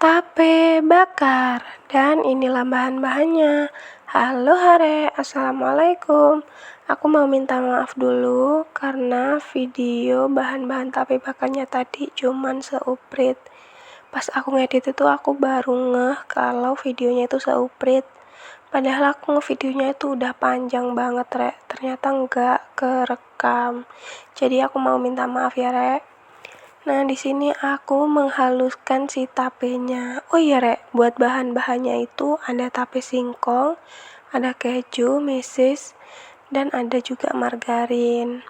Tape bakar, dan inilah bahan-bahannya. Halo Hare, Assalamualaikum. Aku mau minta maaf dulu karena video bahan-bahan tape bakarnya tadi cuman seuprit. Pas aku ngedit itu aku baru ngeh kalau videonya itu seuprit. Padahal aku ngevideonya itu udah panjang banget, Rek. Ternyata nggak kerekam. Jadi aku mau minta maaf ya, Rek. Nah, di sini aku menghaluskan si tapenya. Oh iya, Rek, buat bahan-bahannya itu ada tape singkong, ada keju, mesis, dan ada juga margarin.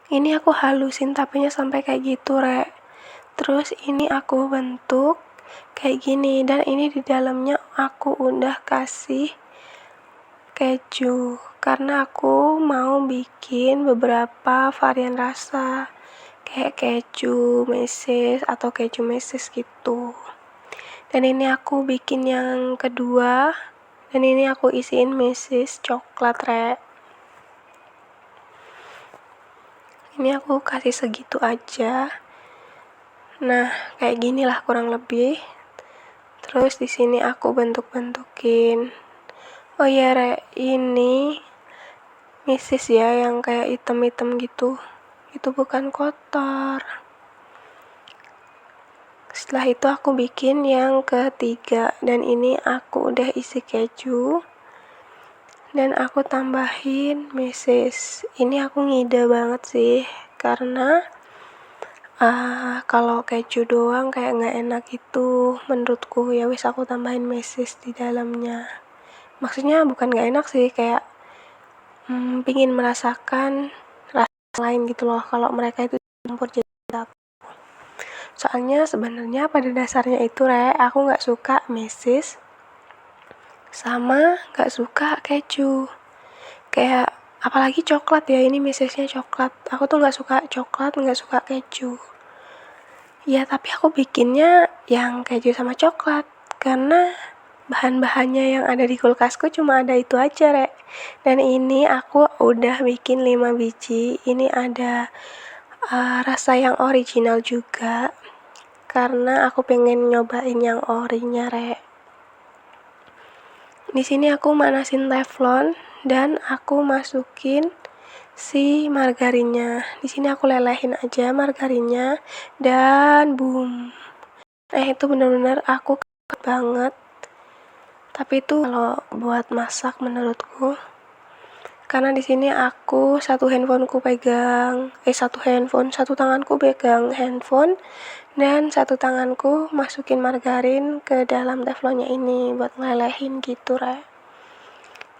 Ini aku halusin tapenya sampai kayak gitu, Rek. Terus ini aku bentuk kayak gini, dan ini di dalamnya aku udah kasih keju karena aku mau bikin beberapa varian rasa kayak keju mesis atau keju mesis gitu. Dan ini aku bikin yang kedua, dan ini aku isiin mesis coklat, Rek. Ini aku kasih segitu aja. Nah, kayak gini lah kurang lebih. Terus di sini aku bentuk-bentukin. Oh iya, Rek, ini mesis ya yang kayak hitam-hitam gitu. Itu bukan kotor. Setelah itu aku bikin yang ketiga, dan ini aku udah isi keju dan aku tambahin mesis. Ini aku ngide banget sih karena kalau keju doang kayak nggak enak gitu menurutku. Ya wis aku tambahin mesis di dalamnya. Maksudnya bukan nggak enak sih, kayak pingin merasakan rasa lain gitu loh kalau mereka itu campur jadi satu. Soalnya sebenarnya pada dasarnya itu, Rek, aku nggak suka mesis sama nggak suka keju. Kayak apalagi coklat ya, ini mesisnya coklat. Aku tuh nggak suka coklat, nggak suka keju. Ya tapi aku bikinnya yang keju sama coklat karena bahan-bahannya yang ada di kulkasku cuma ada itu aja, Rek. Dan ini aku udah bikin 5 biji. Ini ada rasa yang original juga karena aku pengen nyobain yang orinya, Rek. Di sini aku manasin teflon dan aku masukin si margarinnya. Di sini aku lelehin aja margarinnya dan boom. Itu benar-benar aku kaget banget. Tapi itu kalau buat masak menurutku. Karena di sini aku satu tanganku pegang handphone dan satu tanganku masukin margarin ke dalam teflonnya ini buat ngelelehin gitu, Rek.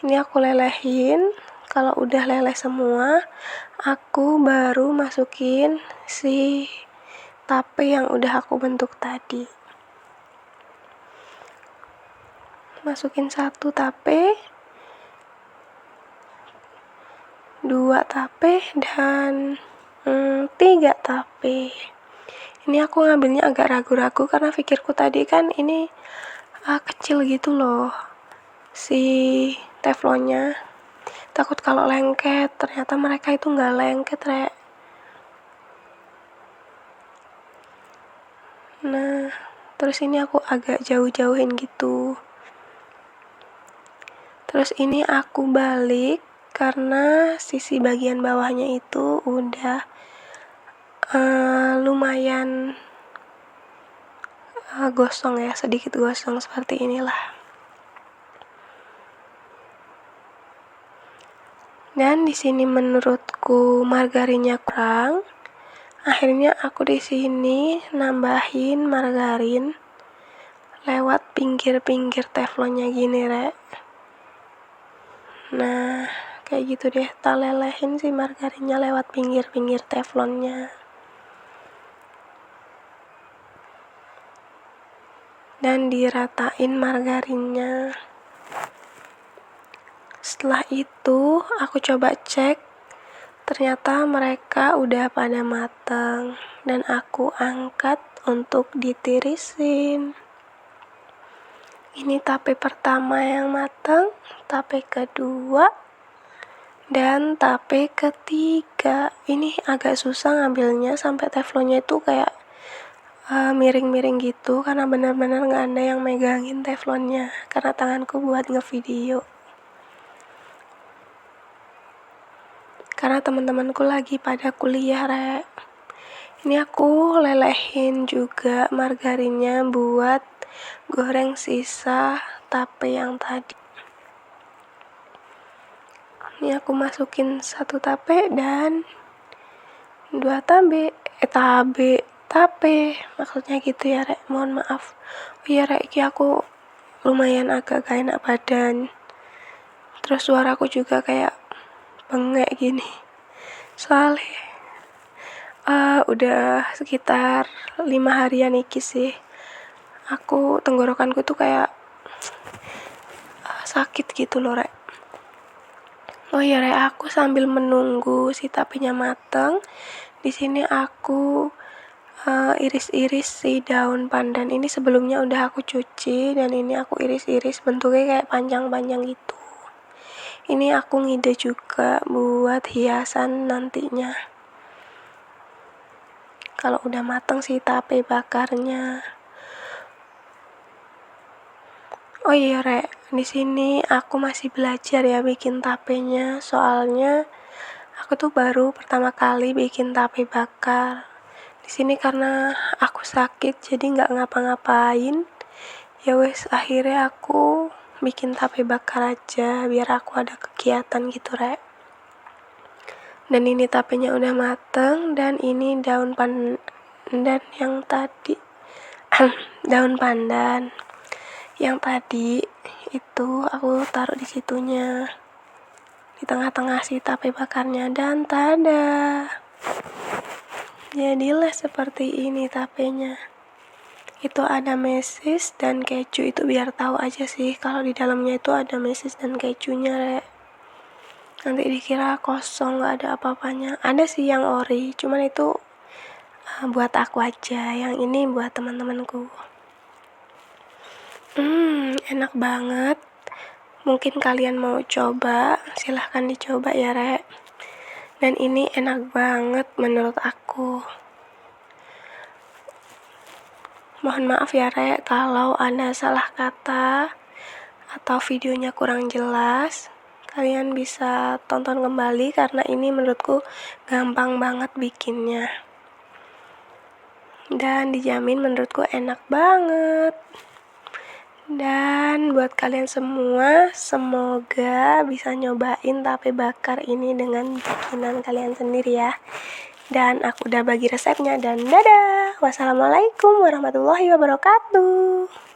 Ini aku lelehin. Kalau udah leleh semua, aku baru masukin si tape yang udah aku bentuk tadi. Masukin 1 tape, 2 tape, dan 3 tape. Ini aku ngambilnya agak ragu-ragu karena pikirku tadi kan ini kecil gitu loh si teflonnya. Takut kalau lengket, ternyata mereka itu nggak lengket, Rek. Nah, terus ini aku agak jauh-jauhin gitu. Terus ini aku balik karena sisi bagian bawahnya itu udah lumayan gosong ya, sedikit gosong seperti inilah. Dan di sini menurutku margarinnya kurang. Akhirnya aku di sini nambahin margarin lewat pinggir-pinggir teflonnya gini, Rek. Nah, kayak gitu deh, tak lelehin si margarinnya lewat pinggir-pinggir teflonnya. Dan diratain margarinnya. Setelah itu aku coba cek, ternyata mereka udah pada matang dan aku angkat untuk ditirisin. Ini tape pertama yang matang, tape kedua, dan tape ketiga. Ini agak susah ngambilnya sampai teflonnya itu kayak miring-miring gitu karena benar-benar nggak ada yang megangin teflonnya karena tanganku buat ngevideo. Karena teman-temanku lagi pada kuliah, Rek. Ini aku lelehin juga margarinnya buat goreng sisa tape yang tadi. Ini aku masukin 1 tape dan 2 tape, maksudnya gitu ya, Rek. Mohon maaf. Oh iya, Rek, iki aku lumayan agak gak enak badan. Terus suaraku juga kayak bengek gini. Soalnya udah sekitar 5 harian iki sih. Tenggorokanku tuh kayak sakit gitu loh, Rek. Oh iya, Rek, aku sambil menunggu si tapenya mateng, di sini aku iris-iris si daun pandan. Ini sebelumnya udah aku cuci dan ini aku iris-iris bentuknya kayak panjang-panjang gitu. Ini aku ngide juga buat hiasan nantinya. Kalau udah mateng si tape bakarnya. Oh iya, Rek, di sini aku masih belajar ya bikin tapenya, soalnya aku tuh baru pertama kali bikin tape bakar. Di sini karena aku sakit jadi nggak ngapa-ngapain. Ya wes, akhirnya aku bikin tape bakar aja biar aku ada kegiatan gitu, Rek. Dan ini tapenya udah mateng dan ini daun pandan yang tadi daun pandan yang tadi itu aku taruh di situnya, di tengah-tengah si tape bakarnya, dan tada, jadilah seperti ini tapenya. Itu ada mesis dan keju, itu biar tahu aja sih kalau di dalamnya itu ada mesis dan kejunya, Rek. Nanti dikira kosong gak ada apa-apanya. Ada sih yang ori, cuman itu buat aku aja, yang ini buat teman-temanku. Enak banget. Mungkin kalian mau coba, silahkan dicoba ya, Rek. Dan ini enak banget menurut aku. Mohon maaf ya, Rek, kalau ada salah kata atau videonya kurang jelas. Kalian bisa tonton kembali karena ini menurutku gampang banget bikinnya. Dan dijamin menurutku enak banget. Dan buat kalian semua, semoga bisa nyobain tape bakar ini dengan bikinan kalian sendiri ya. Dan aku udah bagi resepnya, dan dadah. Wassalamualaikum warahmatullahi wabarakatuh.